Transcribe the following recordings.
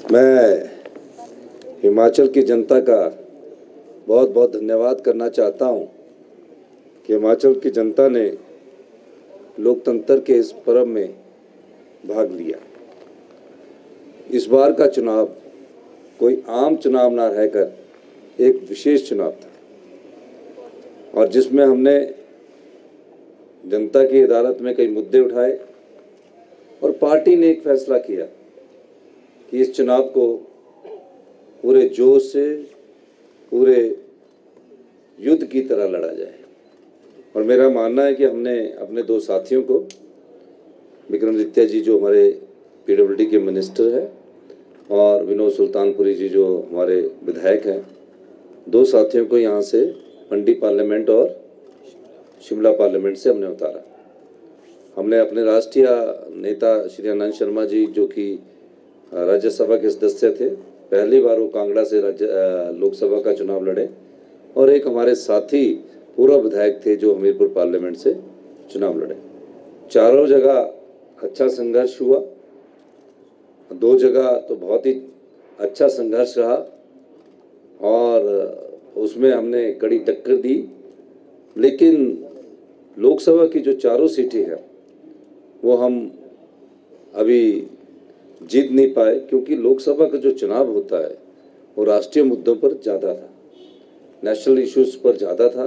मैं हिमाचल की जनता का बहुत बहुत धन्यवाद करना चाहता हूं कि हिमाचल की जनता ने लोकतंत्र के इस पर्व में भाग लिया। इस बार का चुनाव कोई आम चुनाव ना रहकर एक विशेष चुनाव था और जिसमें हमने जनता की अदालत में कई मुद्दे उठाए और पार्टी ने एक फैसला किया कि इस चुनाव को पूरे जोश से, पूरे युद्ध की तरह लड़ा जाए। और मेरा मानना है कि हमने अपने दो साथियों को, विक्रमादित्य जी जो हमारे पीडब्ल्यूडी के मिनिस्टर हैं और विनोद सुल्तानपुरी जी जो हमारे विधायक हैं, दो साथियों को यहाँ से मंडी पार्लियामेंट और शिमला पार्लियामेंट से हमने उतारा। हमने अपने राष्ट्रीय नेता श्री आनंद शर्मा जी जो कि राज्यसभा के सदस्य थे, पहली बार वो कांगड़ा से लोकसभा का चुनाव लड़े, और एक हमारे साथी पूर्व विधायक थे जो हमीरपुर पार्लियामेंट से चुनाव लड़े। चारों जगह अच्छा संघर्ष हुआ, दो जगह तो बहुत ही अच्छा संघर्ष रहा और उसमें हमने कड़ी टक्कर दी। लेकिन लोकसभा की जो चारों सीटें हैं वो हम अभी जीत नहीं पाए, क्योंकि लोकसभा का जो चुनाव होता है वो राष्ट्रीय मुद्दों पर ज़्यादा था, नेशनल इश्यूज़ पर ज़्यादा था।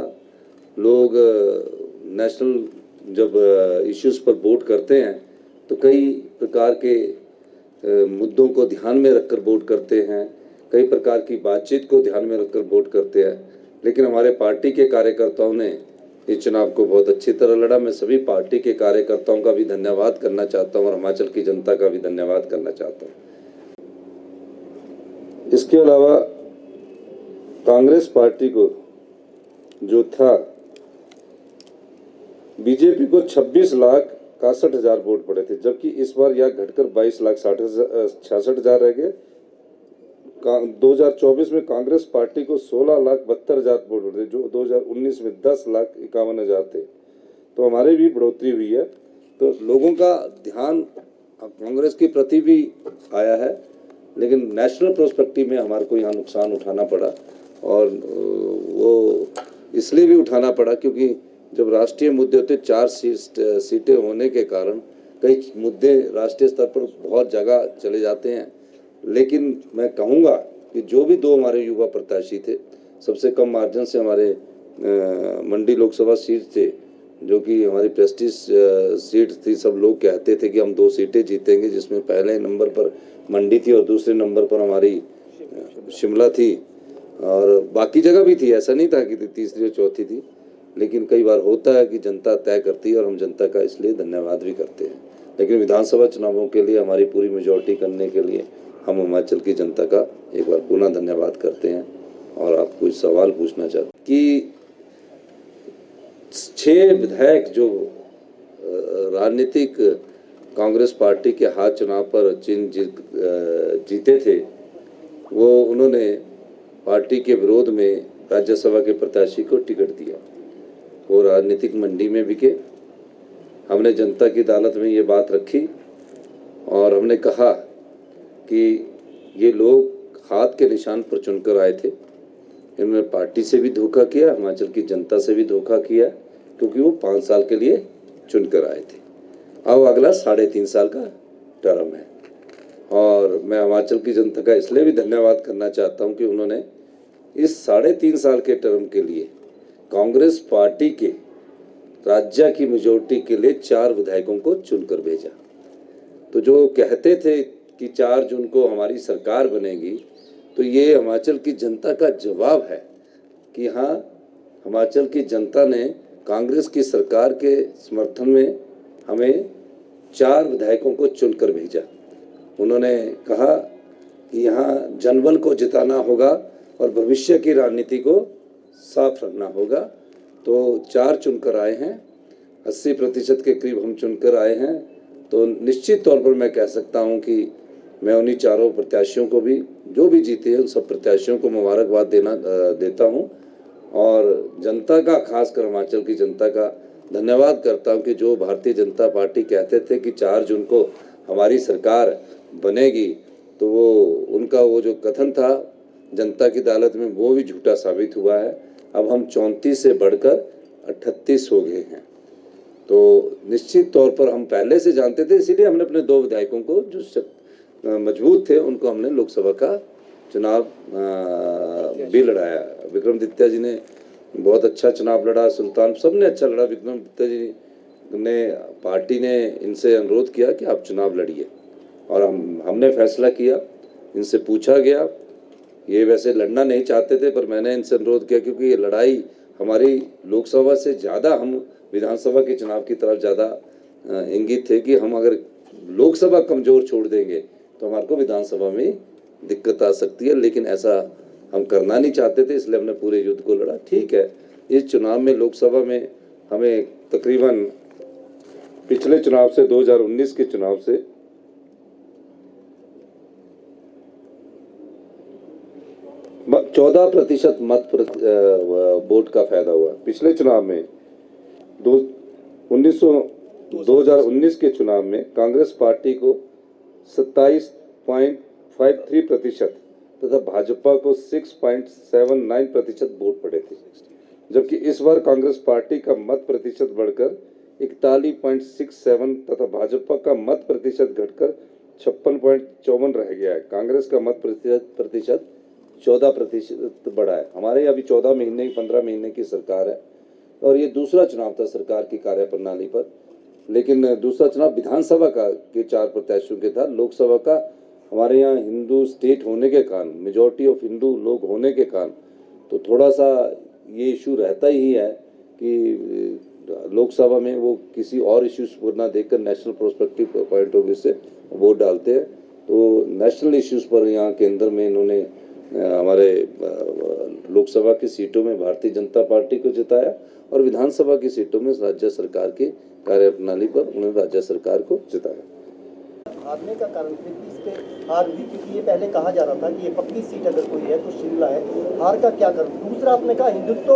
लोग नेशनल जब इश्यूज़ पर वोट करते हैं तो कई प्रकार के मुद्दों को ध्यान में रखकर वोट करते हैं, कई प्रकार की बातचीत को ध्यान में रखकर वोट करते हैं। लेकिन हमारे पार्टी के कार्यकर्ताओं ने इस चुनाव को बहुत अच्छी तरह लड़ा। मैं सभी पार्टी के कार्यकर्ताओं का भी धन्यवाद करना चाहता हूं और हिमाचल की जनता का भी धन्यवाद करना चाहता हूं। इसके अलावा कांग्रेस पार्टी को जो था, बीजेपी को 26,61,000 वोट पड़े थे, जबकि इस बार यह घटकर 22,66,000 रह गए। 2024 में कांग्रेस पार्टी को 16,72,000 वोट पड़े, जो 2019 में 10,51,000 थे। तो हमारे भी बढ़ोतरी हुई है। तो लोगों का ध्यान कांग्रेस के प्रति भी आया है, लेकिन नेशनल पर्सपेक्टिव में हमारे को यहाँ नुकसान उठाना पड़ा, और वो इसलिए भी उठाना पड़ा क्योंकि जब राष्ट्रीय मुद्दे होते 4 सीटें होने के कारण कई मुद्दे राष्ट्रीय स्तर पर बहुत जगह चले जाते हैं। लेकिन मैं कहूँगा कि जो भी दो हमारे युवा प्रत्याशी थे, सबसे कम मार्जिन से हमारे मंडी लोकसभा सीट थे, जो कि हमारी प्रेस्टीज सीट थी। सब लोग कहते थे कि हम 2 सीटें जीतेंगे, जिसमें पहले नंबर पर मंडी थी और दूसरे नंबर पर हमारी शिमला थी, और बाकी जगह भी थी। ऐसा नहीं था कि तीसरी और चौथी थी। लेकिन कई बार होता है कि जनता तय करती है और हम जनता का इसलिए धन्यवाद भी करते हैं। लेकिन विधानसभा चुनावों के लिए हमारी पूरी मेजॉरिटी करने के लिए हम हिमाचल की जनता का एक बार पुनः धन्यवाद करते हैं। और आप कुछ सवाल पूछना चाहते कि 6 विधायक जो राजनीतिक कांग्रेस पार्टी के हाथ चुनाव पर जीते थे, वो उन्होंने पार्टी के विरोध में राज्यसभा के प्रत्याशी को टिकट दिया। वो राजनीतिक मंडी में बिके। हमने जनता की अदालत में ये बात रखी और हमने कहा कि ये लोग हाथ के निशान पर चुनकर आए थे। इन्होंने पार्टी से भी धोखा किया, हिमाचल की जनता से भी धोखा किया, क्योंकि वो 5 साल के लिए चुनकर आए थे। अब अगला 3.5 साल का टर्म है, और मैं हिमाचल की जनता का इसलिए भी धन्यवाद करना चाहता हूं कि उन्होंने इस 3.5 साल के टर्म के लिए कांग्रेस पार्टी के राज्य की मेजॉरिटी के लिए 4 विधायकों को चुनकर भेजा। तो जो कहते थे कि 4 जून को हमारी सरकार बनेगी, तो ये हिमाचल की जनता का जवाब है कि हाँ, हिमाचल की जनता ने कांग्रेस की सरकार के समर्थन में हमें 4 विधायकों को चुनकर भेजा। उन्होंने कहा कि यहाँ जनबल को जिताना होगा और भविष्य की राजनीति को साफ रखना होगा। तो 4 चुनकर आए हैं, 80% के करीब हम चुनकर आए हैं। तो निश्चित तौर पर मैं कह सकता हूं कि मैं उन्हीं चारों प्रत्याशियों को भी, जो भी जीते हैं, उन सब प्रत्याशियों को मुबारकबाद देता हूं, और जनता का, खासकर हिमाचल की जनता का धन्यवाद करता हूं कि जो भारतीय जनता पार्टी कहते थे कि 4 जून को हमारी सरकार बनेगी, तो वो उनका वो जो कथन था जनता की अदालत में, वो भी झूठा साबित हुआ है। अब हम 34 से बढ़कर 38 हो गए हैं। तो निश्चित तौर पर हम पहले से जानते थे, इसीलिए हमने अपने 2 विधायकों को जो मजबूत थे उनको हमने लोकसभा का चुनाव भी लड़ाया। विक्रमादित्य जी ने बहुत अच्छा चुनाव लड़ा, सुल्तान सबने अच्छा लड़ा। विक्रमादित्य जी ने, पार्टी ने इनसे अनुरोध किया कि आप चुनाव लड़िए और हमने फैसला किया। इनसे पूछा गया, ये वैसे लड़ना नहीं चाहते थे पर मैंने इनसे अनुरोध किया क्योंकि ये लड़ाई हमारी लोकसभा से ज़्यादा हम विधानसभा के चुनाव की तरफ ज़्यादा इंगित थे कि हम अगर लोकसभा कमज़ोर छोड़ देंगे तो हमारे को विधानसभा में दिक्कत आ सकती है, लेकिन ऐसा हम करना नहीं चाहते थे, इसलिए हमने पूरे युद्ध को लड़ा। ठीक है, इस चुनाव में लोकसभा में हमें तकरीबन पिछले चुनाव से 2019 के चुनाव से 14% वोट का फायदा हुआ। पिछले चुनाव में 2019 के चुनाव में कांग्रेस पार्टी को 27.53% तथा भाजपा को 6.79% वोट पड़े थे, जबकि इस बार कांग्रेस पार्टी का मत प्रतिशत बढ़कर 41.67 तथा भाजपा का मत प्रतिशत घटकर 56.54 रह गया है। कांग्रेस का मत प्रतिशत 14% बढ़ा है। हमारे अभी 14 महीने 15 महीने की सरकार है और ये दूसरा चुनाव था सरकार की कार्यप्रणाली पर, लेकिन दूसरा चुनाव विधानसभा का के 4 प्रत्याशियों के था। लोकसभा का हमारे यहाँ हिंदू स्टेट होने के कारण, मेजॉरिटी ऑफ हिंदू लोग होने के कारण, तो थोड़ा सा ये इशू रहता ही है कि लोकसभा में वो किसी और इश्यूज को ना देखकर national prospective point of view से वोट डालते हैं। तो नेशनल इश्यूज पर यहाँ केंद्र में इन्होंने हमारे लोकसभा की सीटों में भारतीय जनता पार्टी को जिताया और विधानसभा की सीटों में राज्य सरकार की कार्यप्रणाली पर उन्होंने राज्य सरकार को जिताया। हारने का कारण फिर भी इस पे हार हुई, क्योंकि ये पहले कहा जा रहा था कि ये पक्की सीट अगर कोई है तो शिमला है। हार का क्या कारण? दूसरा आपने कहा हिंदुत्व,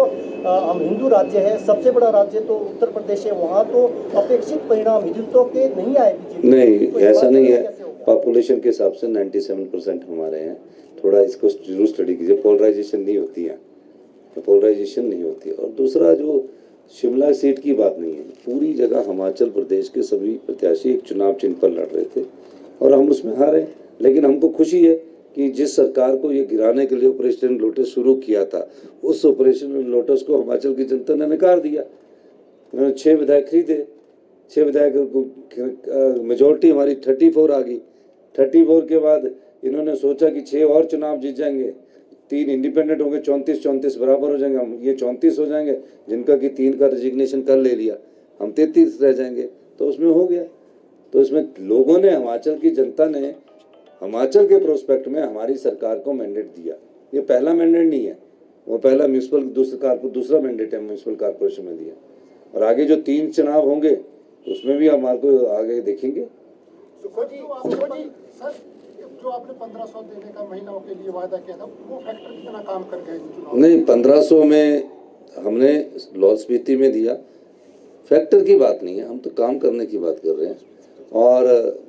हम हिंदू राज्य है, सबसे बड़ा राज्य तो उत्तर प्रदेश है, वहाँ तो अपेक्षित परिणाम हिंदुत्व के नहीं आए बीजेपी। नहीं, ऐसा नहीं है। पॉपुलेशन के हिसाब से 97% हमारे हैं। थोड़ा इसको जरूर स्टडी कीजिए। पोलराइजेशन नहीं होती है, पोलराइजेशन नहीं होती है। और दूसरा, जो शिमला सीट की बात नहीं है, पूरी जगह हिमाचल प्रदेश के सभी प्रत्याशी एक चुनाव चिन्ह पर लड़ रहे थे और हम उसमें हारे। लेकिन हमको खुशी है कि जिस सरकार को ये गिराने के लिए ऑपरेशन लोटस शुरू किया था, उस ऑपरेशन लोटस को हिमाचल की जनता ने नकार दिया। उन्होंने 6 विधायक खरीदे, 6 विधायक मेजोरिटी हमारी 34 आ गई। 34 के बाद इन्होंने सोचा कि 6 और चुनाव जीत जाएंगे, 3 इंडिपेंडेंट होंगे, 34 बराबर हो जाएंगे, हम ये 34 हो जाएंगे, जिनका कि 3 का रेजिग्नेशन कर ले लिया, हम 33 रह जाएंगे, तो उसमें हो गया। तो इसमें लोगों ने, हिमाचल की जनता ने हिमाचल के प्रोस्पेक्ट में हमारी सरकार को मैंडेट दिया। ये पहला मैंडेट नहीं है, वो पहला म्यूनसिपल दूसरा मैंडेट है म्यूनसिपल कॉर्पोरेशन में दिया। और आगे जो 3 चुनाव होंगे उसमें भी हमारे को आगे देखेंगे। सुखो जी, सर, जो आपने 1500 देने का महिलाओं के लिए वादा किया था, वो फैक्टर कितना काम कर गए? नहीं, 1500 में हमने लाहौल स्पीति में दिया, फैक्टर की बात नहीं है, हम तो काम करने की बात कर रहे हैं। और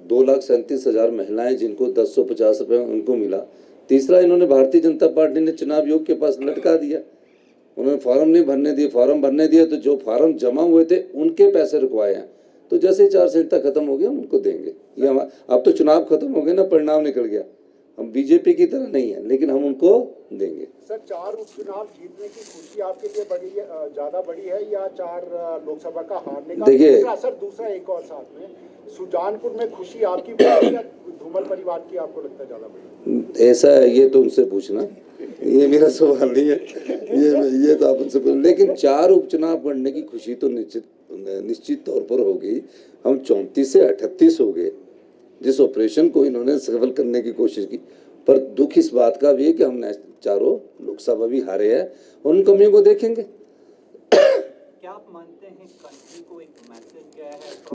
2,37,000 महिलाएं जिनको 1050 रुपये उनको मिला। तीसरा, इन्होंने भारतीय जनता पार्टी ने चुनाव आयोग के पास लटका दिया, उन्होंने फॉर्म नहीं भरने दिए। फॉर्म भरने दिया तो जो फॉर्म जमा हुए थे उनके पैसे रुकवाए हैं। तो जैसे आचार संहिता खत्म हो गया उनको देंगे। ये अब तो चुनाव खत्म हो गए ना, परिणाम निकल गया। हम बीजेपी की तरह नहीं है, लेकिन हम उनको देंगे। सर, 4 उपचुनाव जीतने की खुशी आपके लिए ज्यादा बड़ी है या 4 लोकसभा का हारने का? देखिए सर, दूसरा एक और साथ में, सुजानपुर में खुशी आपकी बड़ी या धूमल परिवार की आपको लगता है ज्यादा बड़ी? ऐसा है, ये तो उनसे पूछना, ये मेरा सवाल नहीं है, ये तो आप उनसे पूछ। लेकिन 4 उपचुनाव बढ़ने की खुशी तो निश्चित तौर पर हो गई। हम 34 से 38 हो गए, जिस ऑपरेशन को इन्होंने सफल करने की कोशिश की। पर दुख इस बात का भी है कि हमने 4 लोकसभा भी हारे हैं, उन कमियों को देखेंगे। क्या आप मानते हैं कंट्री को एक मैसेज गया है?